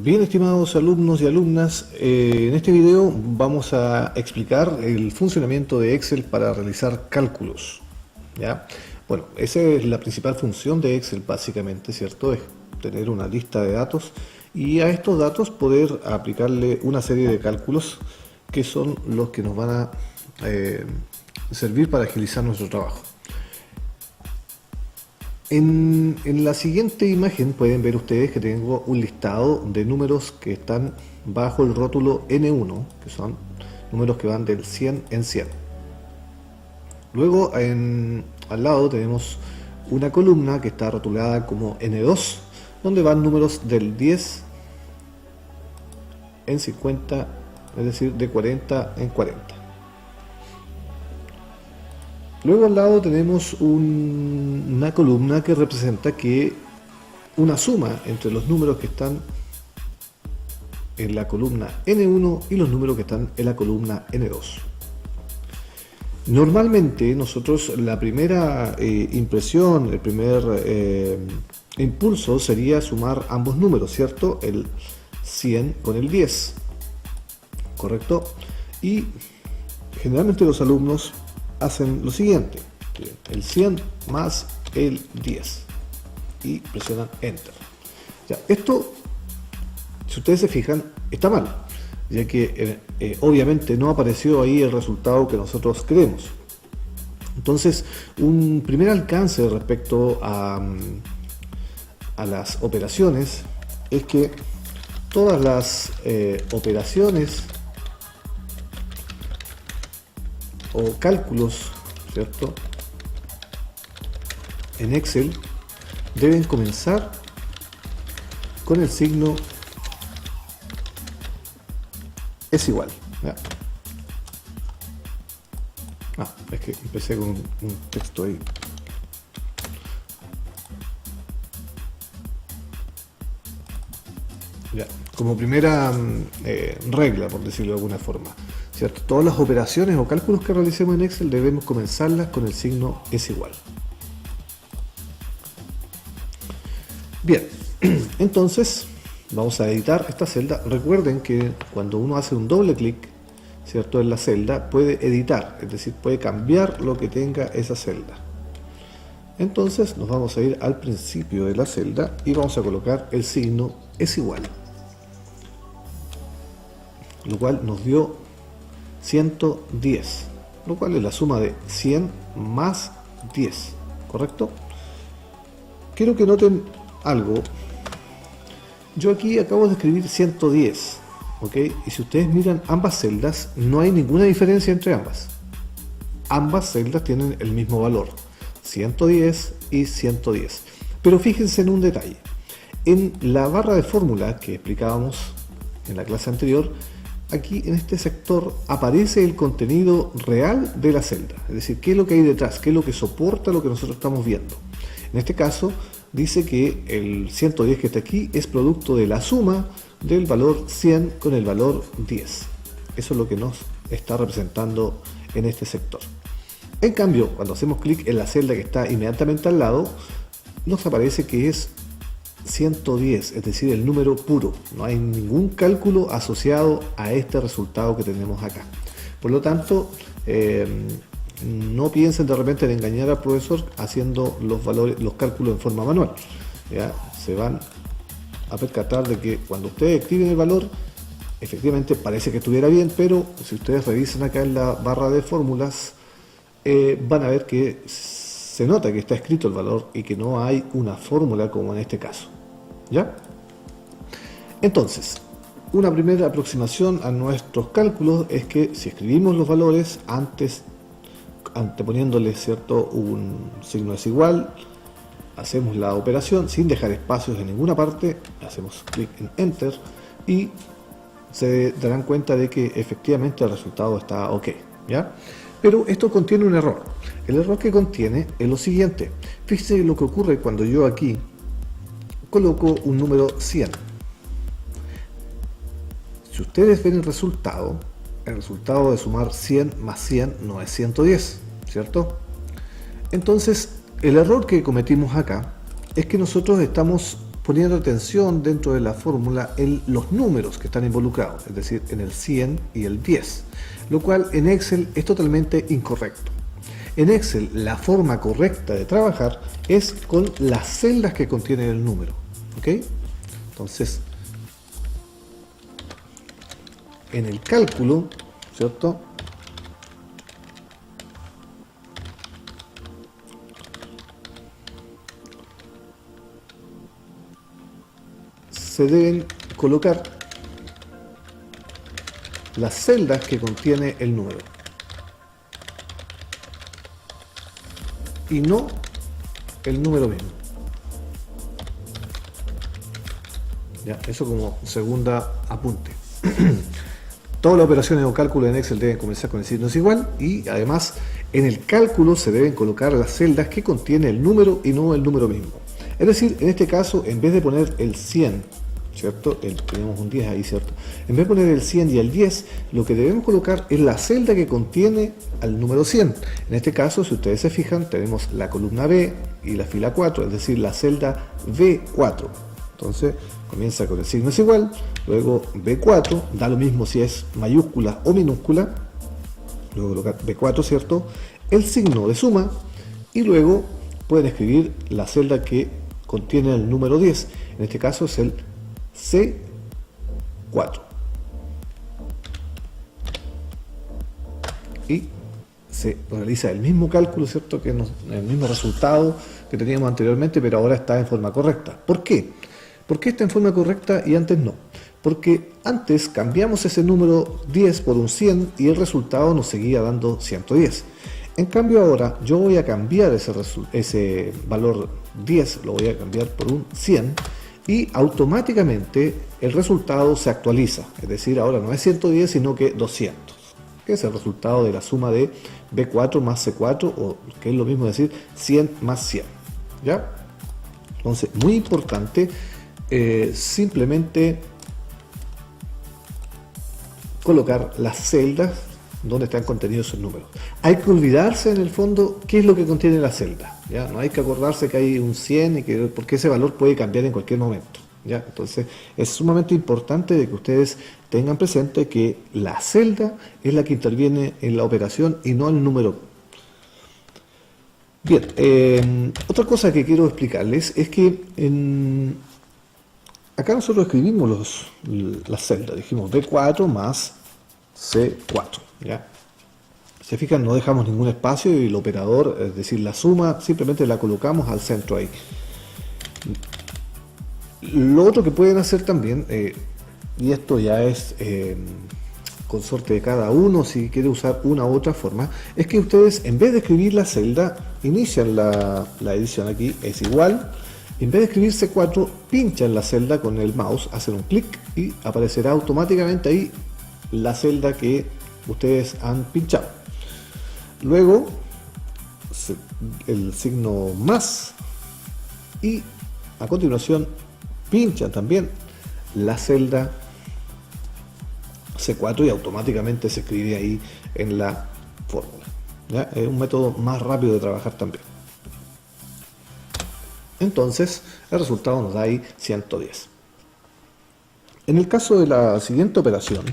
Bien, estimados alumnos y alumnas, en este video vamos a explicar el funcionamiento de Excel para realizar cálculos. ¿Ya? Bueno, esa es la principal función de Excel básicamente, ¿cierto? Es tener una lista de datos y a estos datos poder aplicarle una serie de cálculos que son los que nos van a servir para agilizar nuestro trabajo. En la siguiente imagen pueden ver ustedes que tengo un listado de números que están bajo el rótulo N1, que son números que van del 100 en 100. Luego al lado tenemos una columna que está rotulada como N2, donde van números del 10 en 50, es decir, de 40 en 40. Luego al lado tenemos una columna que representa que una suma entre los números que están en la columna N1 y los números que están en la columna N2. Normalmente nosotros la primera impresión, el primer impulso sería sumar ambos números, ¿cierto? El 100 con el 10, ¿correcto? Y generalmente los alumnos hacen lo siguiente: el 100 más el 10 y presionan Enter. Ya, esto, si ustedes se fijan, está mal, ya que obviamente no apareció ahí el resultado que nosotros queremos. Entonces, un primer alcance respecto a las operaciones es que todas las operaciones o cálculos, ¿cierto?, en Excel deben comenzar con el signo es igual. ¿Ya? Es que empecé con un texto ahí. Ya, como primera regla, por decirlo de alguna forma, ¿cierto? Todas las operaciones o cálculos que realicemos en Excel debemos comenzarlas con el signo es igual. Bien, entonces vamos a editar esta celda. Recuerden que cuando uno hace un doble clic, ¿cierto?, en la celda, puede editar, es decir, puede cambiar lo que tenga esa celda. Entonces nos vamos a ir al principio de la celda y vamos a colocar el signo es igual, lo cual nos dio 110, lo cual es la suma de 100 más 10, ¿correcto? Quiero que noten algo. Yo aquí acabo de escribir 110, ¿ok? Y si ustedes miran ambas celdas, no hay ninguna diferencia entre ambas. Ambas celdas tienen el mismo valor, 110 y 110. Pero fíjense en un detalle. En la barra de fórmula que explicábamos en la clase anterior, aquí en este sector aparece el contenido real de la celda, es decir, qué es lo que hay detrás, qué es lo que soporta lo que nosotros estamos viendo. En este caso dice que el 110 que está aquí es producto de la suma del valor 100 con el valor 10. Eso es lo que nos está representando en este sector. En cambio, cuando hacemos clic en la celda que está inmediatamente al lado, nos aparece que es 110, es decir, el número puro. No hay ningún cálculo asociado a este resultado que tenemos acá. Por lo tanto, no piensen de repente en engañar al profesor haciendo los cálculos en forma manual. ¿Ya? Se van a percatar de que cuando ustedes escriben el valor, efectivamente parece que estuviera bien, pero si ustedes revisan acá en la barra de fórmulas, van a ver que se nota que está escrito el valor y que no hay una fórmula como en este caso. ¿Ya? Entonces, una primera aproximación a nuestros cálculos es que si escribimos los valores anteponiéndole, ¿cierto?, un signo es igual, hacemos la operación sin dejar espacios en ninguna parte, hacemos clic en Enter y se darán cuenta de que efectivamente el resultado está ok. ¿Ya? Pero esto contiene un error. El error que contiene es lo siguiente. Fíjense lo que ocurre cuando yo aquí coloco un número 100. Si ustedes ven el resultado de sumar 100 más 100 no es 110, ¿cierto? Entonces, el error que cometimos acá es que nosotros estamos poniendo atención dentro de la fórmula en los números que están involucrados, es decir, en el 100 y el 10, lo cual en Excel es totalmente incorrecto. En Excel la forma correcta de trabajar es con las celdas que contienen el número, ¿ok? Entonces, en el cálculo, ¿cierto? Se deben colocar las celdas que contiene el número y no el número mismo. Ya, eso como segunda apunte. Todas las operaciones o cálculos en Excel deben comenzar con el signo es igual y además en el cálculo se deben colocar las celdas que contiene el número y no el número mismo. Es decir, en este caso, en vez de poner el 100, ¿cierto? Tenemos un 10 ahí, ¿cierto? En vez de poner el 100 y el 10, lo que debemos colocar es la celda que contiene al número 100. En este caso, si ustedes se fijan, tenemos la columna B y la fila 4, es decir, la celda B4. Entonces, comienza con el signo es igual, luego B4, da lo mismo si es mayúscula o minúscula, luego colocar B4, ¿cierto? El signo de suma y luego pueden escribir la celda que contiene el número 10. En este caso es el C4. Y se realiza el mismo cálculo, ¿cierto? Que el mismo resultado que teníamos anteriormente, pero ahora está en forma correcta. ¿Por qué? ¿Por qué está en forma correcta y antes no? Porque antes cambiamos ese número 10 por un 100 y el resultado nos seguía dando 110. En cambio ahora yo voy a cambiar ese valor 10, lo voy a cambiar por un 100 y automáticamente el resultado se actualiza. Es decir, ahora no es 110 sino que 200, que es el resultado de la suma de B4 más C4, o que es lo mismo decir 100 más 100. ¿Ya? Entonces, muy importante, simplemente colocar las celdas donde están contenidos esos números. Hay que olvidarse en el fondo qué es lo que contiene la celda, ¿ya? No hay que acordarse que hay un 100 porque ese valor puede cambiar en cualquier momento, ¿ya? Entonces es sumamente importante de que ustedes tengan presente que la celda es la que interviene en la operación y no el número. Bien, otra cosa que quiero explicarles es que acá nosotros escribimos las celdas, dijimos B4 más C4, ¿ya? Se fijan, no dejamos ningún espacio y el operador, es decir, la suma, simplemente la colocamos al centro ahí. Lo otro que pueden hacer también, y esto ya es consorte de cada uno, si quiere usar una u otra forma, es que ustedes, en vez de escribir la celda, inician la edición aquí, es igual. En vez de escribir C4, pinchan la celda con el mouse, hacen un clic y aparecerá automáticamente ahí la celda que ustedes han pinchado. Luego el signo más y a continuación pinchan también la celda C4 y automáticamente se escribe ahí en la fórmula, ¿ya? Es un método más rápido de trabajar también. Entonces el resultado nos da ahí 110. En el caso de la siguiente operación,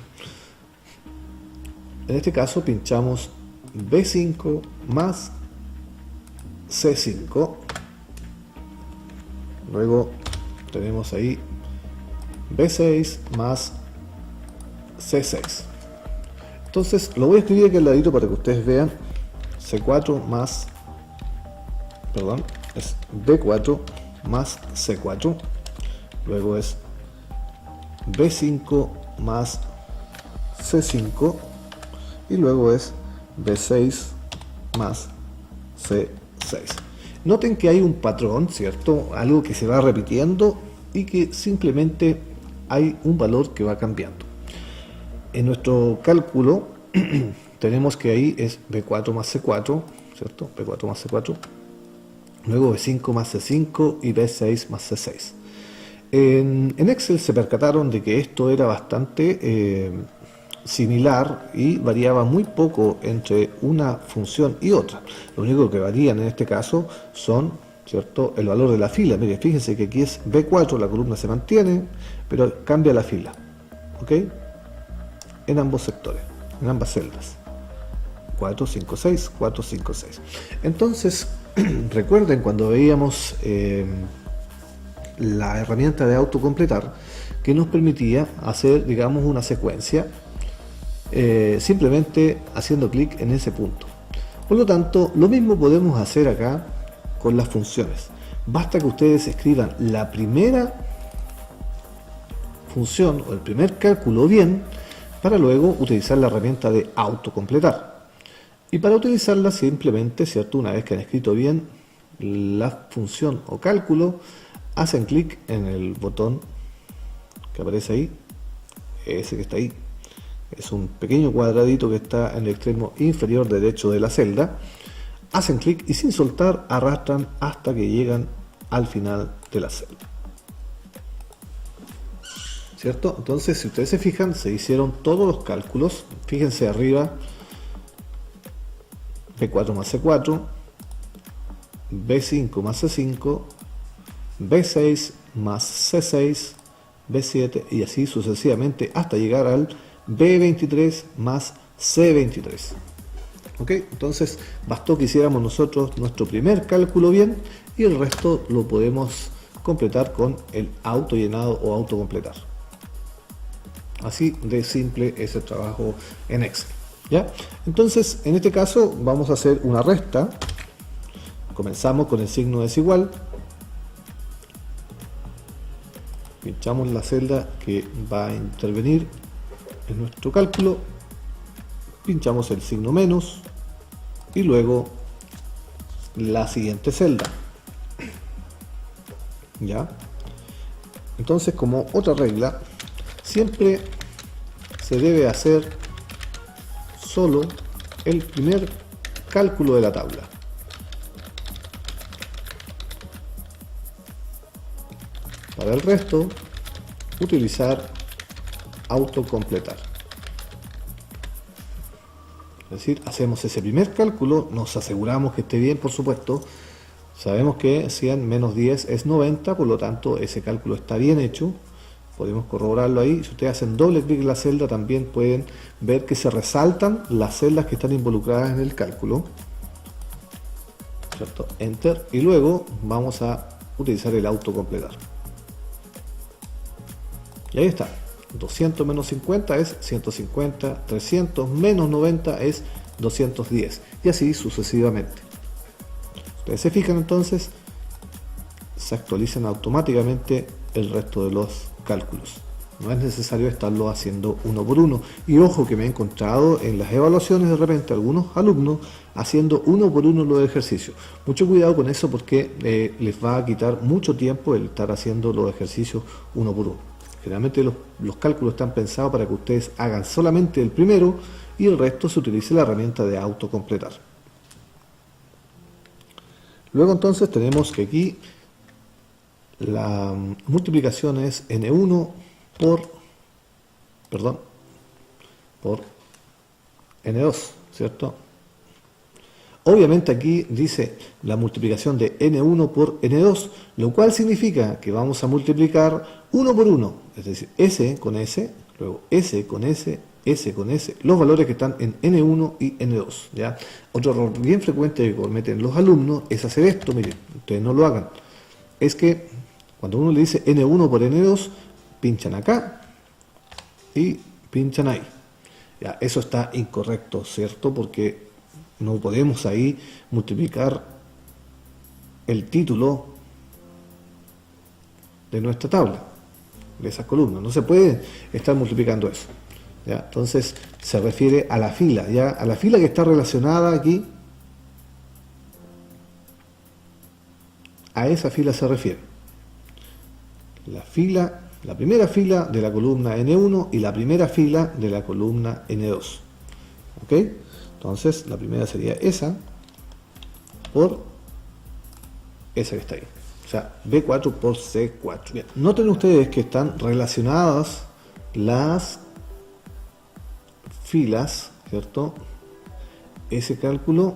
en este caso pinchamos B5 más C5, luego tenemos ahí B6 más C6. Entonces lo voy a escribir aquí al ladito para que ustedes vean. C4 más, perdón, es B4 más C4, luego es B5 más C5 y luego es B6 más C6. Noten que hay un patrón, ¿cierto? Algo que se va repitiendo y que simplemente hay un valor que va cambiando. En nuestro cálculo tenemos que ahí es B4 más C4, ¿cierto? B4 más C4, luego B5 más C5 y B6 más C6. En Excel se percataron de que esto era bastante similar y variaba muy poco entre una función y otra. Lo único que varían en este caso son ¿cierto? El valor de la fila. Mire, fíjense que aquí es B4, la columna se mantiene, pero cambia la fila, ¿ok? En ambos sectores, en ambas celdas. 4, 5, 6, 4, 5, 6. Entonces, recuerden cuando veíamos la herramienta de autocompletar, que nos permitía hacer, digamos, una secuencia simplemente haciendo clic en ese punto. Por lo tanto, lo mismo podemos hacer acá con las funciones. Basta que ustedes escriban la primera función o el primer cálculo bien, para luego utilizar la herramienta de autocompletar. Y para utilizarla simplemente, ¿cierto? Una vez que han escrito bien la función o cálculo, hacen clic en el botón que aparece ahí, ese que está ahí. Es un pequeño cuadradito que está en el extremo inferior derecho de la celda. Hacen clic y sin soltar arrastran hasta que llegan al final de la celda, ¿cierto? Entonces, si ustedes se fijan, se hicieron todos los cálculos. Fíjense arriba, B4 más C4, B5 más C5, B6 más C6, B7 y así sucesivamente hasta llegar al B23 más C23. ¿Ok? Entonces bastó que hiciéramos nosotros nuestro primer cálculo bien y el resto lo podemos completar con el auto llenado o autocompletar. Así de simple es el trabajo en Excel, ¿ya? Entonces en este caso vamos a hacer una resta. Comenzamos con el signo desigual. Pinchamos la celda que va a intervenir en nuestro cálculo, pinchamos el signo menos y luego la siguiente celda, ¿ya? Entonces, como otra regla, siempre se debe hacer solo el primer cálculo de la tabla. Para el resto, utilizar autocompletar. Es decir, hacemos ese primer cálculo, nos aseguramos que esté bien, por supuesto. Sabemos que 100 menos 10 es 90, por lo tanto ese cálculo está bien hecho. Podemos corroborarlo ahí. Si ustedes hacen doble clic en la celda, también pueden ver que se resaltan las celdas que están involucradas en el cálculo, ¿cierto? Enter. Y luego vamos a utilizar el autocompletar. Y ahí está. 200 menos 50 es 150, 300 menos 90 es 210 y así sucesivamente. Ustedes se fijan, entonces se actualizan automáticamente el resto de los cálculos. No es necesario estarlo haciendo uno por uno. Y ojo que me he encontrado en las evaluaciones de repente algunos alumnos haciendo uno por uno los ejercicios. Mucho cuidado con eso porque les va a quitar mucho tiempo el estar haciendo los ejercicios uno por uno. Generalmente los cálculos están pensados para que ustedes hagan solamente el primero y el resto se utilice la herramienta de autocompletar. Luego entonces tenemos que aquí la multiplicación es N1 por N2, ¿cierto? Obviamente aquí dice la multiplicación de N1 por N2, lo cual significa que vamos a multiplicar 1 por 1, es decir, S con S, luego S con S, S con S, los valores que están en N1 y N2, ¿ya? Otro error bien frecuente que cometen los alumnos es hacer esto, miren, ustedes no lo hagan, es que cuando uno le dice N1 por N2, pinchan acá y pinchan ahí. Ya, eso está incorrecto, ¿cierto? Porque no podemos ahí multiplicar el título de nuestra tabla, de esas columnas. No se puede estar multiplicando eso, ¿ya? Entonces se refiere a la fila, ¿ya? A la fila que está relacionada aquí, a esa fila se refiere. La primera fila de la columna N1 y la primera fila de la columna N2. ¿Ok? Entonces, la primera sería esa por esa que está ahí. O sea, B4 por C4. Bien. Noten ustedes que están relacionadas las filas, ¿cierto? Ese cálculo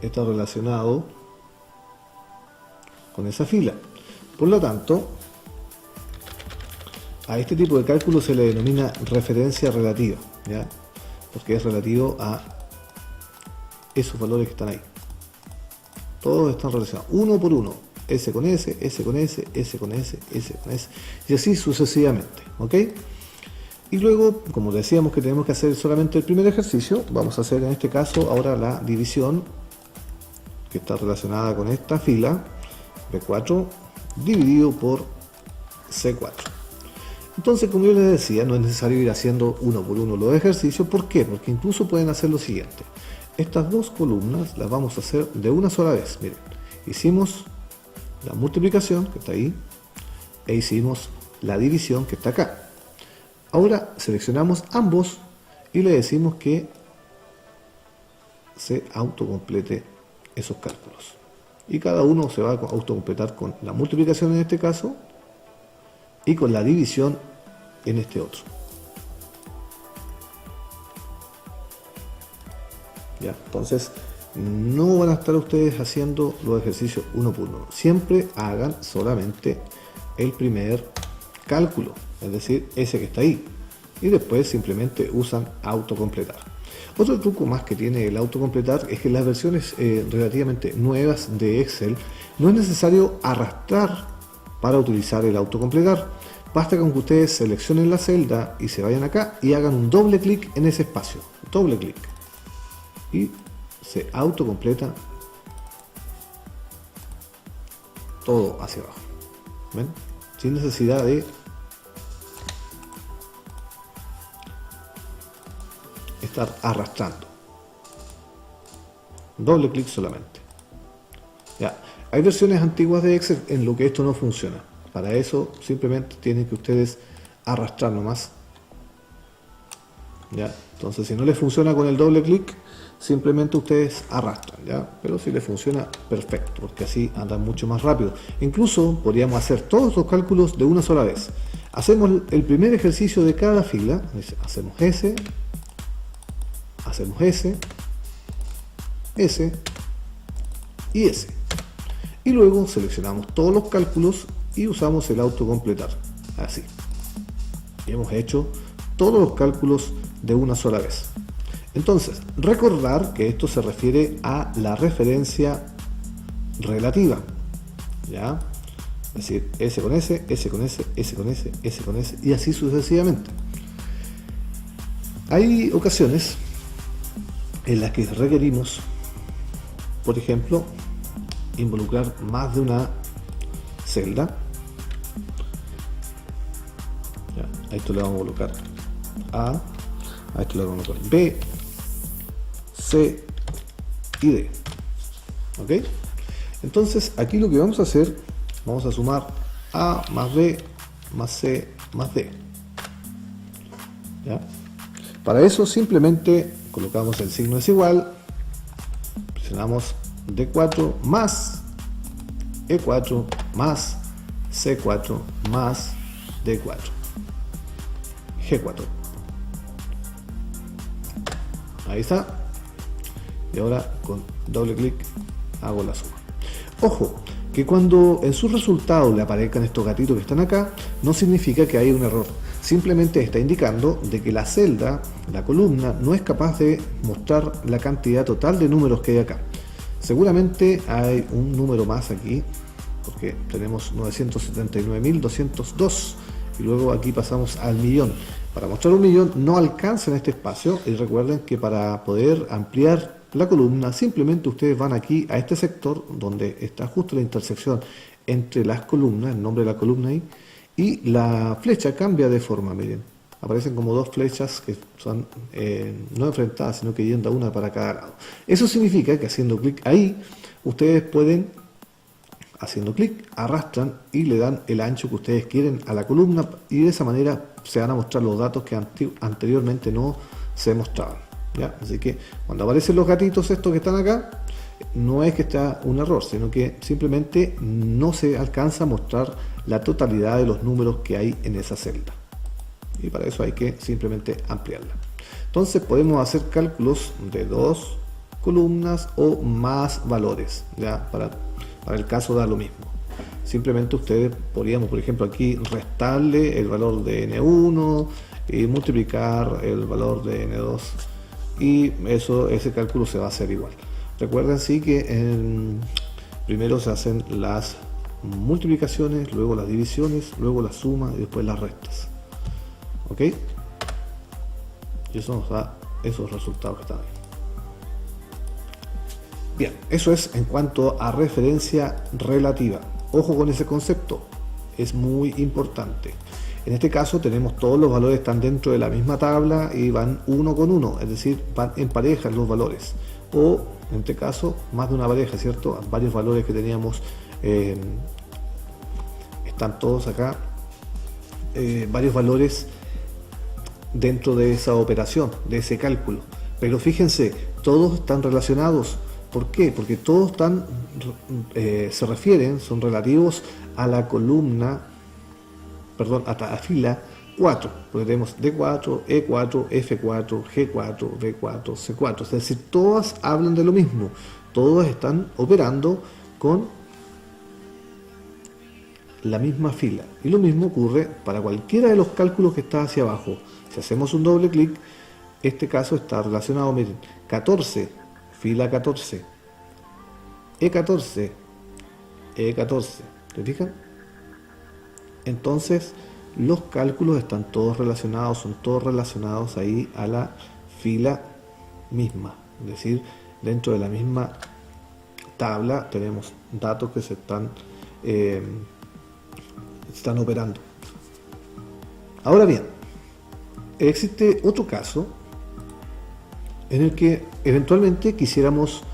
está relacionado con esa fila. Por lo tanto, a este tipo de cálculo se le denomina referencia relativa, ¿ya? Porque es relativo a esos valores que están ahí. Todos están relacionados, uno por uno, S con S, S con S, S con S, S con S, y así sucesivamente, ¿ok? Y luego, como decíamos que tenemos que hacer solamente el primer ejercicio, vamos a hacer en este caso ahora la división que está relacionada con esta fila, B4 dividido por C4. Entonces, como yo les decía, no es necesario ir haciendo uno por uno los ejercicios. ¿Por qué? Porque incluso pueden hacer lo siguiente. Estas dos columnas las vamos a hacer de una sola vez. Miren, hicimos la multiplicación, que está ahí, e hicimos la división, que está acá. Ahora seleccionamos ambos y le decimos que se autocomplete esos cálculos. Y cada uno se va a autocompletar con la multiplicación en este caso y con la división en este otro. Ya, entonces no van a estar ustedes haciendo los ejercicios uno por uno. Siempre hagan solamente el primer cálculo, es decir, ese que está ahí, y después simplemente usan autocompletar. Otro truco más que tiene el autocompletar es que en las versiones relativamente nuevas de Excel no es necesario arrastrar para utilizar el autocompletar. Basta con que ustedes seleccionen la celda y se vayan acá y hagan un doble clic en ese espacio, doble clic, y se autocompleta todo hacia abajo. ¿Ven? Sin necesidad de estar arrastrando. Doble clic solamente. Ya. Hay versiones antiguas de Excel en lo que esto no funciona. Para eso simplemente tienen que ustedes arrastrar nomás. ¿Ya? Entonces, si no les funciona con el doble clic, simplemente ustedes arrastran, ¿ya? Pero si les funciona, perfecto, porque así andan mucho más rápido. Incluso podríamos hacer todos los cálculos de una sola vez. Hacemos el primer ejercicio de cada fila. Hacemos S, hacemos S, S y S. Y luego seleccionamos todos los cálculos y usamos el autocompletar. Así. Y hemos hecho todos los cálculos de una sola vez. Entonces, recordar que esto se refiere a la referencia relativa, ¿ya? Es decir, S con S, S con S, S con S, S con S, y así sucesivamente. Hay ocasiones en las que requerimos, por ejemplo, involucrar más de una celda. Ya, a esto le vamos a colocar A esto le vamos a colocar B, C y D. ¿Ok? Entonces aquí lo que vamos a hacer, vamos a sumar A más B más C más D. ¿Ya? Para eso simplemente colocamos el signo es igual, presionamos D4 más E4 más C4 más D4, G4. Ahí está. Y ahora con doble clic hago la suma. Ojo, que cuando en su resultado le aparezcan estos gatitos que están acá, no significa que haya un error. Simplemente está indicando de que la celda, la columna, no es capaz de mostrar la cantidad total de números que hay acá. Seguramente hay un número más aquí, porque tenemos 979.202 y luego aquí pasamos al millón. Para mostrar un millón no alcanza en este espacio, y recuerden que para poder ampliar la columna simplemente ustedes van aquí a este sector donde está justo la intersección entre las columnas, el nombre de la columna ahí, y la flecha cambia de forma, miren, aparecen como dos flechas que son no enfrentadas, sino que yendo una para cada lado. Eso significa que haciendo clic ahí ustedes pueden, haciendo clic, arrastran y le dan el ancho que ustedes quieren a la columna, y de esa manera se van a mostrar los datos que anteriormente no se mostraban, ¿ya? Así que cuando aparecen los gatitos estos que están acá, no es que está un error, sino que simplemente no se alcanza a mostrar la totalidad de los números que hay en esa celda, y para eso hay que simplemente ampliarla. Entonces podemos hacer cálculos de dos columnas o más valores, ya para el caso da lo mismo, simplemente ustedes podríamos, por ejemplo, aquí restarle el valor de N1 y multiplicar el valor de N2, y ese cálculo se va a hacer igual. Recuerden sí que primero se hacen las multiplicaciones, luego las divisiones, luego la suma y después las restas. ¿Ok? Y eso nos da esos resultados que están ahí. Bien, eso es en cuanto a referencia relativa. Ojo con ese concepto, es muy importante. En este caso tenemos todos los valores están dentro de la misma tabla y van uno con uno, es decir, van en pareja los valores. O en este caso, más de una pareja, ¿cierto? Varios valores que teníamos están todos acá, varios valores dentro de esa operación, de ese cálculo. Pero fíjense, todos están relacionados. ¿Por qué? Porque todos están, se refieren, son relativos a la columna, perdón, a la fila 4, porque tenemos D4, E4, F4, G4, B4, C4, es decir, todas hablan de lo mismo, todas están operando con la misma fila. Y lo mismo ocurre para cualquiera de los cálculos que está hacia abajo. Si hacemos un doble clic, este caso está relacionado, miren, 14, fila 14, E14, E14, ¿te fijan? Entonces, los cálculos están todos relacionados, son todos relacionados ahí a la fila misma, es decir, dentro de la misma tabla tenemos datos que se están operando. Ahora bien, existe otro caso en el que eventualmente quisiéramos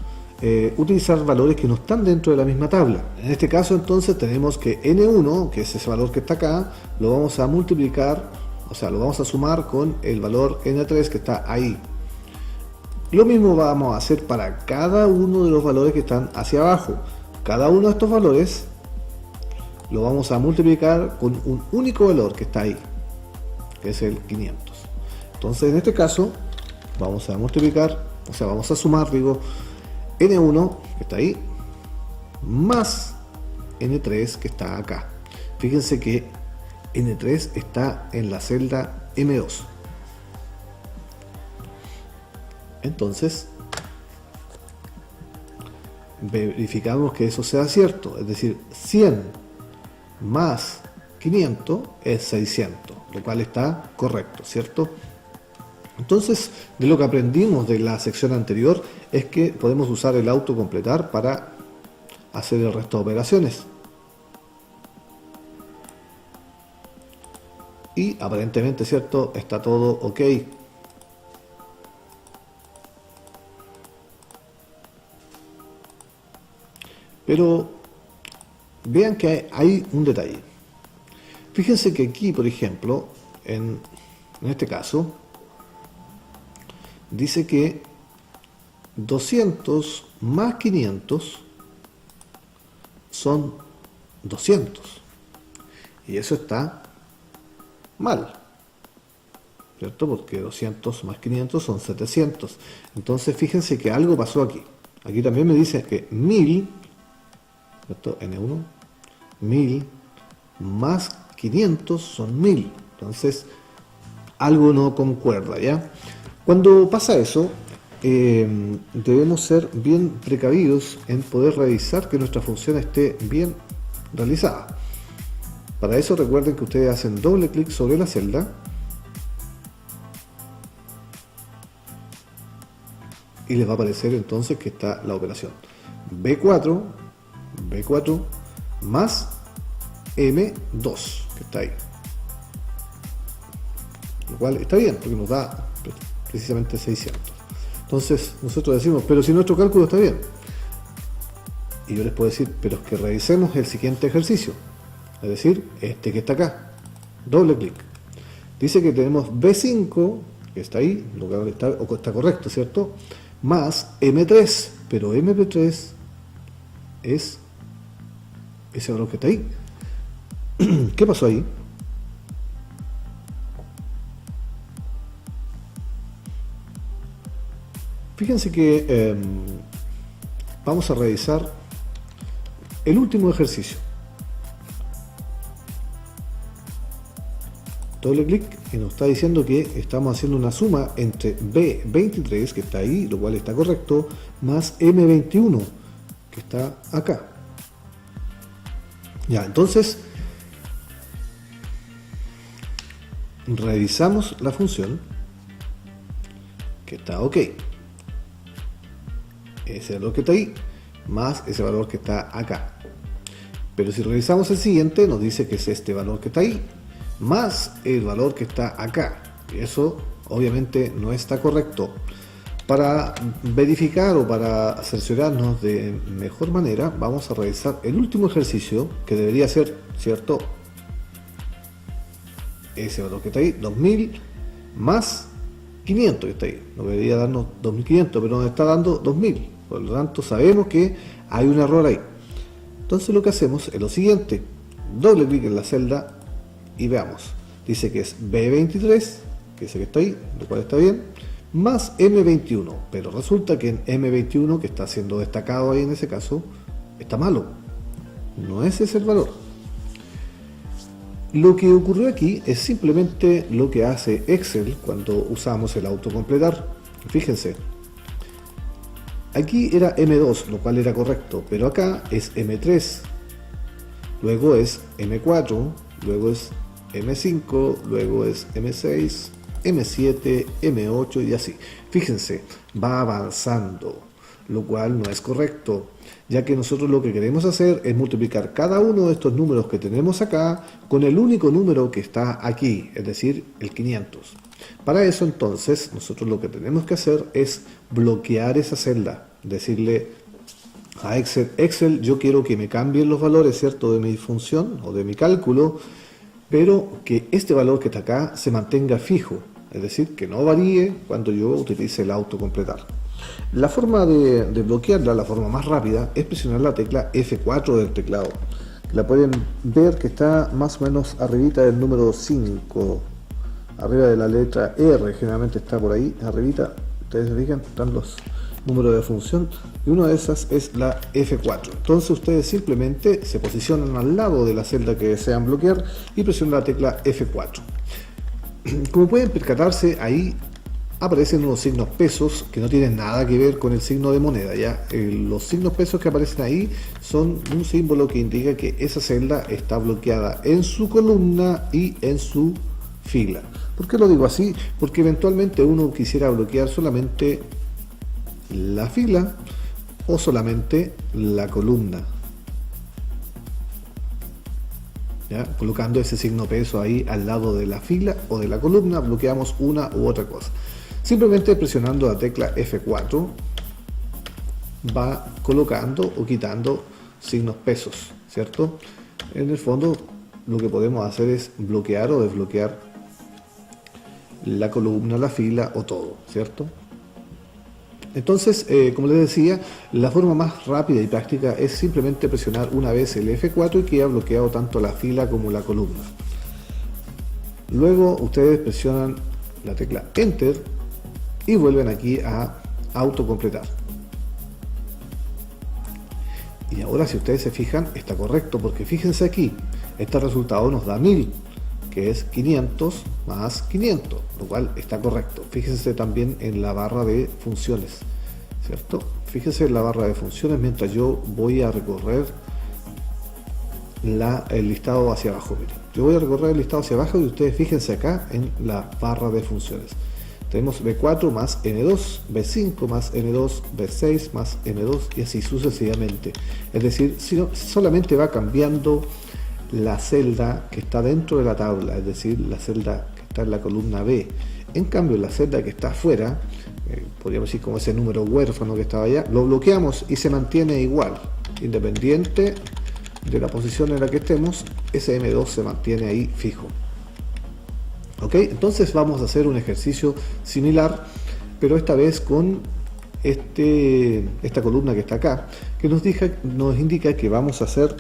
utilizar valores que no están dentro de la misma tabla. En este caso entonces tenemos que N1, que es ese valor que está acá, lo vamos a multiplicar, o sea, lo vamos a sumar con el valor N3 que está ahí. Lo mismo vamos a hacer para cada uno de los valores que están hacia abajo. Cada uno de estos valores lo vamos a multiplicar con un único valor que está ahí, que es el 500. Entonces en este caso vamos a multiplicar, o sea, vamos a sumar, digo, N1 que está ahí más N3 que está acá. Fíjense que N3 está en la celda M2. Entonces verificamos que eso sea cierto, es decir, 100 más 500 es 600, lo cual está correcto, ¿cierto? Entonces, de lo que aprendimos de la sección anterior es que podemos usar el autocompletar para hacer el resto de operaciones. Y aparentemente, ¿cierto? Está todo ok. Pero vean que hay un detalle. Fíjense que aquí, por ejemplo, en este caso, dice que 200 más 500 son 200. Y eso está mal, ¿cierto? Porque 200 más 500 son 700. Entonces fíjense que algo pasó aquí. Aquí también me dice que 1000, ¿cierto? N1, 1000 más 500 son 1000. Entonces algo no concuerda, ¿ya? Cuando pasa eso, debemos ser bien precavidos en poder revisar que nuestra función esté bien realizada. Para eso recuerden que ustedes hacen doble clic sobre la celda y les va a aparecer entonces que está la operación B4 más M2, que está ahí. Lo cual está bien, porque nos da precisamente 600. Entonces nosotros decimos, pero si nuestro cálculo está bien. Y yo les puedo decir, pero es que revisemos el siguiente ejercicio. Es decir, este que está acá. Doble clic. Dice que tenemos B5, que está ahí, lo que está correcto, ¿cierto? Más M3, pero MP3 es ese valor que está ahí. ¿Qué pasó ahí? Fíjense que vamos a revisar el último ejercicio. doble clic y nos está diciendo que estamos haciendo una suma entre B23, que está ahí, lo cual está correcto, más M21, que está acá. Ya, entonces revisamos la función, que está ok. Ese valor que está ahí, más ese valor que está acá. Pero si revisamos el siguiente, nos dice que es este valor que está ahí, más el valor que está acá. Y eso obviamente no está correcto. Para verificar o para cerciorarnos de mejor manera, vamos a revisar el último ejercicio, que debería ser, ¿cierto?, ese valor que está ahí, 2000 más 500 que está ahí. No debería darnos 2500, pero nos está dando 2000. Por lo tanto, sabemos que hay un error ahí. Entonces lo que hacemos es lo siguiente: doble clic en la celda y veamos. Dice que es B23, que es el que está ahí, lo cual está bien, más M21, pero resulta que en M21, que está siendo destacado ahí en ese caso, está malo. No ese es el valor. Lo que ocurrió aquí es simplemente lo que hace Excel cuando usamos el autocompletar. Fíjense, aquí era M2, lo cual era correcto, pero acá es M3, luego es M4, luego es M5, luego es M6, M7, M8 y así. Fíjense, va avanzando, lo cual no es correcto, ya que nosotros lo que queremos hacer es multiplicar cada uno de estos números que tenemos acá con el único número que está aquí, es decir, el 500. Para eso entonces nosotros lo que tenemos que hacer es bloquear esa celda, decirle a Excel, yo quiero que me cambien los valores, ¿cierto?, de mi función o de mi cálculo, pero que este valor que está acá se mantenga fijo, es decir, que no varíe cuando yo utilice el autocompletar. La forma de bloquearla, la forma más rápida, es presionar la tecla F4 del teclado. La pueden ver que está más o menos arribita del número 5, arriba de la letra R, generalmente está por ahí, arribita. Ustedes se fijan, están los números de función y una de esas es la F4. Entonces ustedes simplemente se posicionan al lado de la celda que desean bloquear y presionan la tecla F4. Como pueden percatarse, ahí aparecen unos signos pesos que no tienen nada que ver con el signo de moneda. ¿Ya? Los signos pesos que aparecen ahí son un símbolo que indica que esa celda está bloqueada en su columna y en su fila. ¿Por qué lo digo así? Porque eventualmente uno quisiera bloquear solamente la fila o solamente la columna, ¿ya? Colocando ese signo peso ahí al lado de la fila o de la columna, bloqueamos una u otra cosa. Simplemente presionando la tecla F4 va colocando o quitando signos pesos, ¿cierto? En el fondo lo que podemos hacer es bloquear o desbloquear la columna, la fila o todo, ¿cierto? Entonces, como les decía, la forma más rápida y práctica es simplemente presionar una vez el F4 y queda bloqueado tanto la fila como la columna. Luego ustedes presionan la tecla Enter y vuelven aquí a autocompletar. Y ahora, si ustedes se fijan, está correcto, porque fíjense aquí, este resultado nos da 1000, que es 500 más 500, lo cual está correcto. Fíjense también en la barra de funciones, ¿cierto? Fíjense en la barra de funciones mientras yo voy a recorrer el listado hacia abajo. Miren, yo voy a recorrer el listado hacia abajo y ustedes fíjense acá en la barra de funciones. Tenemos B4 más N2, B5 más N2, B6 más N2 y así sucesivamente. Es decir, solamente va cambiando la celda que está dentro de la tabla, es decir, la celda que está en la columna B. En cambio, la celda que está afuera, podríamos decir como ese número huérfano que estaba allá, lo bloqueamos y se mantiene igual, independiente de la posición en la que estemos, ese M2 se mantiene ahí fijo. ¿Ok? Entonces vamos a hacer un ejercicio similar, pero esta vez con esta columna que está acá, que nos indica que vamos a hacer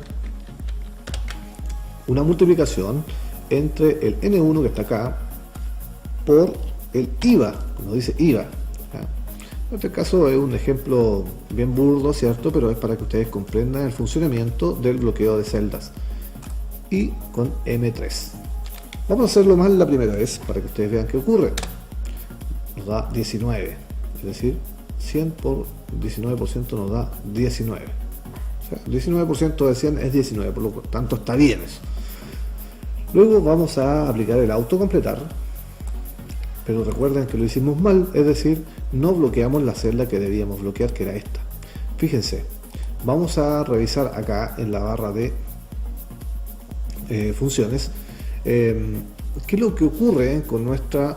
una multiplicación entre el N1 que está acá por el IVA, nos dice IVA. En este caso es un ejemplo bien burdo, ¿cierto? Pero es para que ustedes comprendan el funcionamiento del bloqueo de celdas. Y con M3. Vamos a hacerlo mal la primera vez para que ustedes vean qué ocurre. Nos da 19, es decir, 100 por 19% nos da 19. O sea, 19% de 100 es 19, por lo tanto está bien eso. Luego vamos a aplicar el autocompletar, pero recuerden que lo hicimos mal, es decir, no bloqueamos la celda que debíamos bloquear, que era esta. Fíjense, vamos a revisar acá en la barra de funciones qué es lo que ocurre con nuestros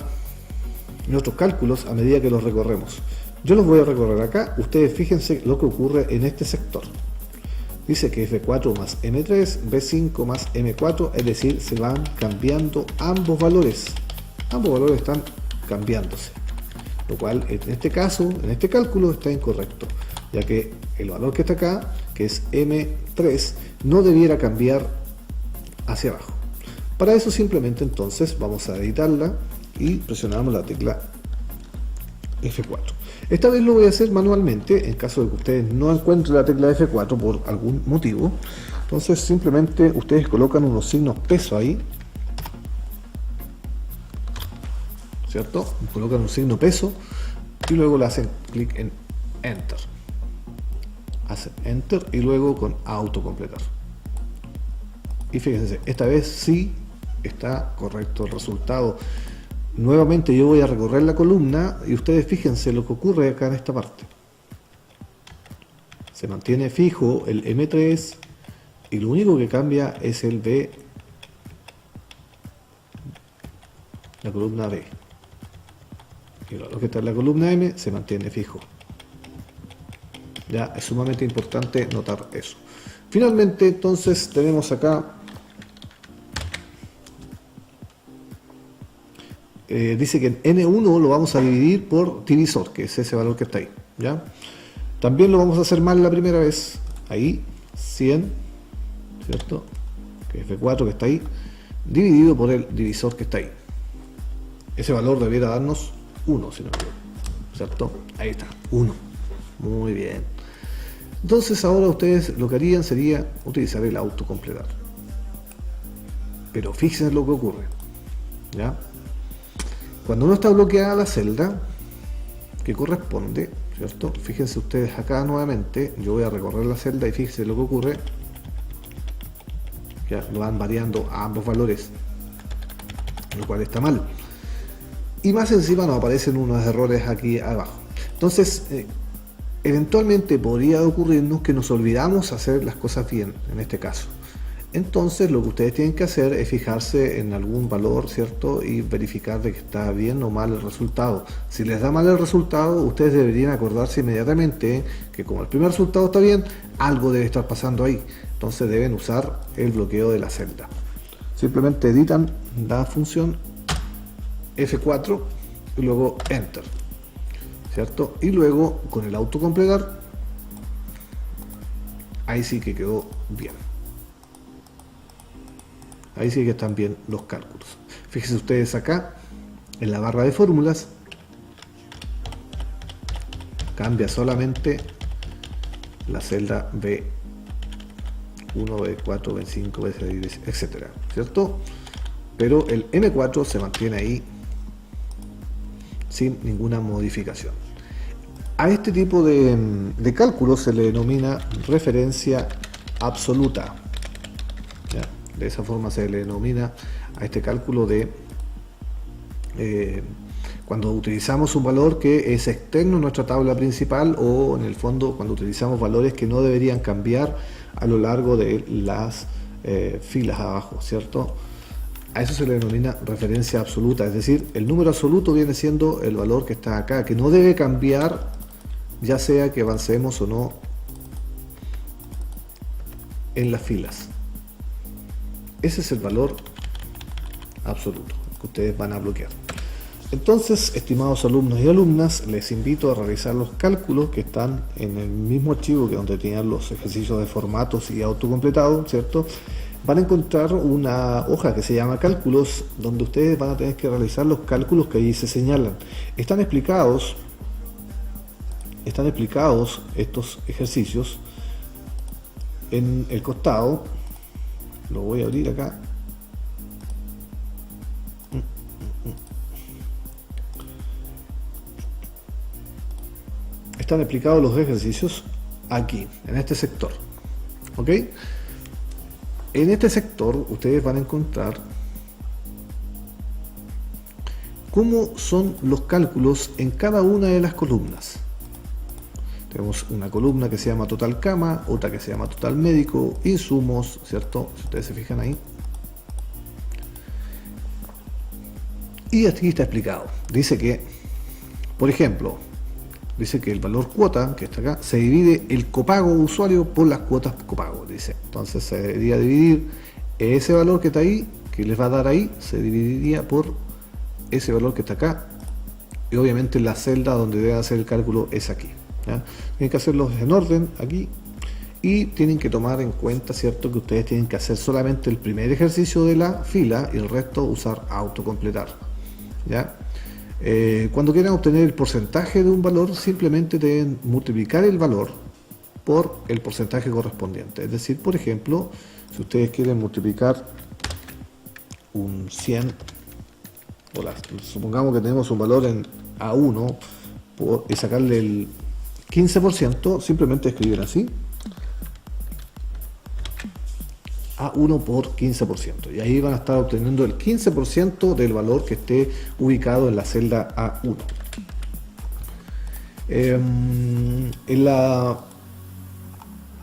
cálculos a medida que los recorremos. Yo los voy a recorrer acá, ustedes fíjense lo que ocurre en este sector. Dice que F4 más M3, B5 más M4, es decir, se van cambiando ambos valores. Ambos valores están cambiándose, lo cual en este caso, en este cálculo está incorrecto, ya que el valor que está acá, que es M3, no debiera cambiar hacia abajo. Para eso simplemente entonces vamos a editarla y presionamos la tecla F4. Esta vez lo voy a hacer manualmente, en caso de que ustedes no encuentren la tecla F4 por algún motivo. Entonces simplemente ustedes colocan unos signos peso ahí, ¿cierto? Colocan un signo peso y luego le hacen clic en Enter. Hacen Enter y luego con autocompletar. Y fíjense, esta vez sí está correcto el resultado. Nuevamente yo voy a recorrer la columna y ustedes fíjense lo que ocurre acá en esta parte. Se mantiene fijo el M3 y lo único que cambia es el B, la columna B. Y lo que está en la columna M se mantiene fijo. Ya es sumamente importante notar eso. Finalmente entonces tenemos acá dice que en N1 lo vamos a dividir por divisor, que es ese valor que está ahí, ¿ya? También lo vamos a hacer mal la primera vez, ahí, 100, ¿cierto? Que F4 que está ahí, dividido por el divisor que está ahí. Ese valor debiera darnos 1, si no me equivoco, ¿cierto? Ahí está, 1. Muy bien. Entonces ahora ustedes lo que harían sería utilizar el autocompletar. Pero fíjense lo que ocurre, ¿ya? Cuando no está bloqueada la celda que corresponde, ¿cierto? Fíjense ustedes acá nuevamente, yo voy a recorrer la celda y fíjense lo que ocurre. Ya lo van variando a ambos valores, lo cual está mal. Y más encima nos aparecen unos errores aquí abajo. Entonces, eventualmente podría ocurrirnos que nos olvidamos hacer las cosas bien, en este caso. Entonces lo que ustedes tienen que hacer es fijarse en algún valor, ¿cierto? Y verificar de que está bien o mal el resultado. Si les da mal el resultado, ustedes deberían acordarse inmediatamente que como el primer resultado está bien, algo debe estar pasando ahí. Entonces deben usar el bloqueo de la celda. Simplemente editan la función F4 y luego Enter, ¿cierto? Y luego con el autocompletar, ahí sí que quedó bien. Ahí sí que están bien los cálculos. Fíjense ustedes acá, en la barra de fórmulas, cambia solamente la celda B1, B4, B5, B6, etc. ¿Cierto? Pero el M4 se mantiene ahí sin ninguna modificación. A este tipo de cálculos se le denomina referencia absoluta. ¿Ya? De esa forma se le denomina a este cálculo de cuando utilizamos un valor que es externo a nuestra tabla principal, o en el fondo cuando utilizamos valores que no deberían cambiar a lo largo de las filas abajo, ¿cierto? A eso se le denomina referencia absoluta, es decir, el número absoluto viene siendo el valor que está acá, que no debe cambiar, ya sea que avancemos o no en las filas. Ese es el valor absoluto que ustedes van a bloquear. Entonces, estimados alumnos y alumnas, les invito a realizar los cálculos que están en el mismo archivo que donde tenían los ejercicios de formatos y autocompletado, ¿cierto? Van a encontrar una hoja que se llama cálculos, donde ustedes van a tener que realizar los cálculos que allí se señalan. Están explicados estos ejercicios en el costado. Lo voy a abrir acá. están explicados los ejercicios aquí, en este sector. ¿Ok? En este sector ustedes van a encontrar cómo son los cálculos en cada una de las columnas. Tenemos una columna que se llama total cama, otra que se llama total médico, insumos, ¿cierto? Si ustedes se fijan ahí. Y aquí está explicado. Dice que, por ejemplo, dice que el valor cuota, que está acá, se divide el copago usuario por las cuotas copago, dice. Entonces se debería dividir ese valor que está ahí, que les va a dar ahí, se dividiría por ese valor que está acá. Y obviamente la celda donde debe hacer el cálculo es aquí. ¿Ya? Tienen que hacerlos en orden aquí y tienen que tomar en cuenta, ¿cierto?, que ustedes tienen que hacer solamente el primer ejercicio de la fila y el resto usar autocompletar. ¿Ya? Cuando quieran obtener el porcentaje de un valor, simplemente deben multiplicar el valor por el porcentaje correspondiente. Es decir, por ejemplo, si ustedes quieren multiplicar un 100, supongamos que tenemos un valor en A1 y sacarle el 15%, simplemente escribir así: A1 por 15%, y ahí van a estar obteniendo el 15% del valor que esté ubicado en la celda A1.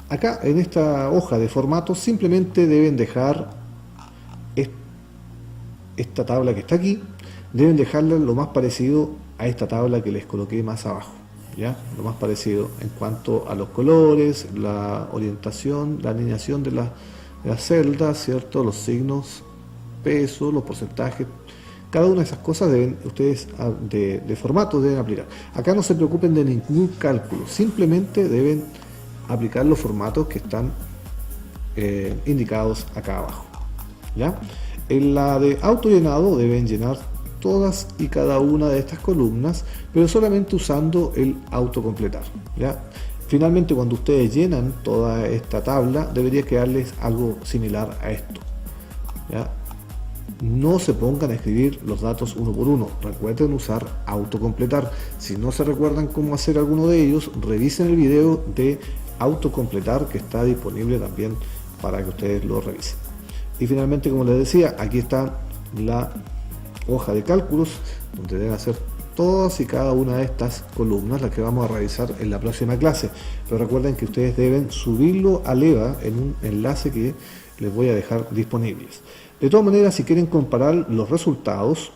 Acá en esta hoja de formato simplemente deben dejar esta tabla que está aquí, deben dejarla lo más parecido a esta tabla que les coloqué más abajo, ¿ya? Lo más parecido en cuanto a los colores, la orientación, la alineación de las celdas, ¿cierto? Los signos, peso, los porcentajes, cada una de esas cosas deben ustedes de formato deben aplicar. Acá no se preocupen de ningún cálculo, simplemente deben aplicar los formatos que están indicados acá abajo, ¿ya? En la de autollenado deben llenar todas y cada una de estas columnas, pero solamente usando el autocompletar, ¿ya? Finalmente, cuando ustedes llenan toda esta tabla, debería quedarles algo similar a esto, ¿ya? No se pongan a escribir los datos uno por uno, recuerden usar autocompletar. Si no se recuerdan cómo hacer alguno de ellos, revisen el video de autocompletar que está disponible también para que ustedes lo revisen. Y finalmente, como les decía, aquí está la hoja de cálculos donde deben hacer todas y cada una de estas columnas, las que vamos a revisar en la próxima clase. Pero recuerden que ustedes deben subirlo al EVA en un enlace que les voy a dejar disponibles. De todas maneras, si quieren comparar los resultados,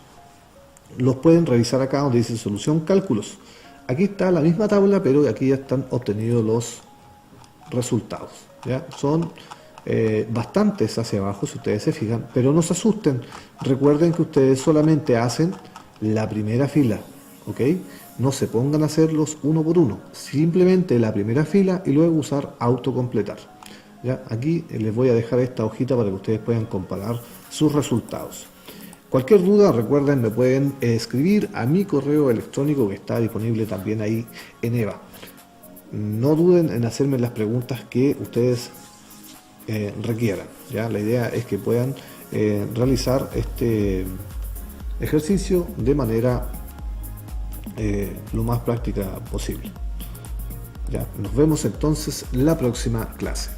los pueden revisar acá donde dice solución cálculos. Aquí está la misma tabla, pero aquí ya están obtenidos los resultados, ¿ya? Son bastantes hacia abajo, si ustedes se fijan, pero no se asusten. Recuerden que ustedes solamente hacen la primera fila, ¿ok? No se pongan a hacerlos uno por uno, simplemente la primera fila y luego usar autocompletar. ¿Ya? Aquí les voy a dejar esta hojita para que ustedes puedan comparar sus resultados. Cualquier duda, recuerden, me pueden escribir a mi correo electrónico que está disponible también ahí en EVA. No duden en hacerme las preguntas que ustedes requieran, ¿ya? La idea es que puedan realizar este ejercicio de manera lo más práctica posible. ¿Ya? Nos vemos entonces la próxima clase.